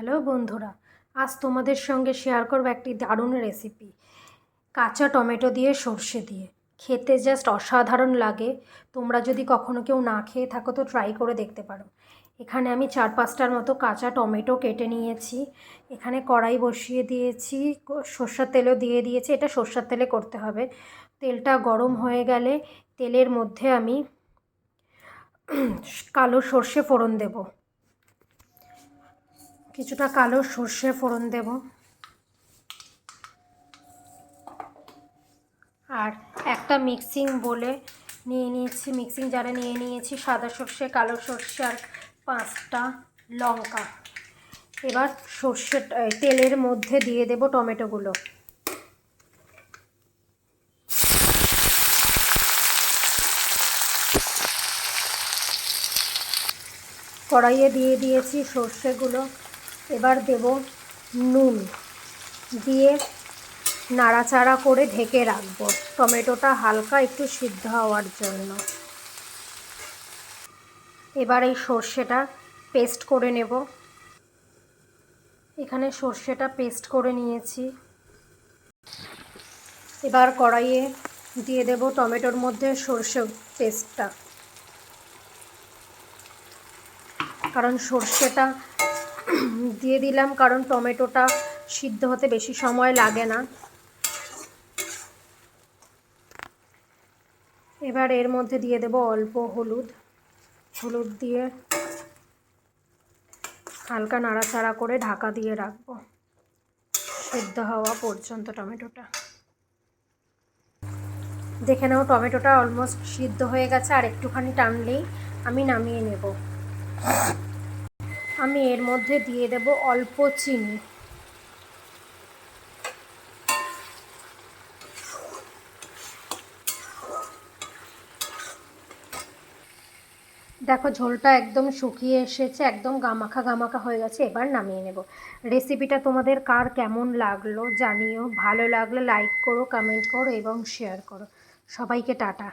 Hello বন্ধুরা, আজ তোমাদের সঙ্গে শেয়ার করব একটি দারুণ রেসিপি। কাঁচা টমেটো দিয়ে সর্ষে দিয়ে খেতে জাস্ট অসাধারণ লাগে। তোমরা যদি কখনো কেউ না খেয়ে থাকো তো ট্রাই করে দেখতে পারো। এখানে আমি 4-5টার মতো কাঁচা টমেটো কেটে নিয়েছি। এখানে কড়াই বসিয়ে দিয়েছি, সর্ষের তেলও দিয়ে দিয়েছি। এটা সর্ষের তেলে করতে হবে। তেলটা গরম হয়ে গেলে তেলের মধ্যে আমি কালো সর্ষে ফোড়ন দেব। কিছুটা কালো সর্ষে ফোড়ন দেব, আর একটা মিক্সিং জারে নিয়ে নিয়েছি সাদা সর্ষে, কালো সর্ষে আর 5টা লঙ্কা। এবার তেলের মধ্যে দিয়ে দেব টমেটোগুলো। কড়াইয়ে দিয়ে দিয়েছি সর্ষেগুলো। এবার দেব নুন, দিয়ে নাড়াচাড়া করে ঢেকে রাখবো টমেটোটা হালকা একটু সিদ্ধ হওয়ার জন্য। এবার এই সর্ষেটা পেস্ট করে নেব। এখানে সর্ষেটা পেস্ট করে নিয়েছি। এবার কড়াইয়ে দিয়ে দেব টমেটোর মধ্যে সর্ষে পেস্টটা, কারণ সর্ষেটা দিয়ে দিলাম কারণ টমেটোটা সিদ্ধ হতে বেশি সময় লাগে না। এবার এর মধ্যে দিয়ে দেব অল্প হলুদ দিয়ে হালকা নাড়াচাড়া করে ঢাকা দিয়ে রাখবো সিদ্ধ হওয়া পর্যন্ত টমেটোটা। দেখে নাও টমেটোটা অলমোস্ট সিদ্ধ হয়ে গেছে, আর একটুখানি টানলেই আমি নামিয়ে নেব। আমি এর মধ্যে দিয়ে দেব অল্প চিনি। দেখো ঝোলটা একদম শুকিয়ে এসেছে, একদম গামাখা হয়ে গেছে। এবার নামিয়ে নেব। রেসিপিটা তোমাদের কার কেমন লাগলো জানিও। ভালো লাগলে লাইক করো, কমেন্ট করো এবং শেয়ার করো। সবাইকে টাটা।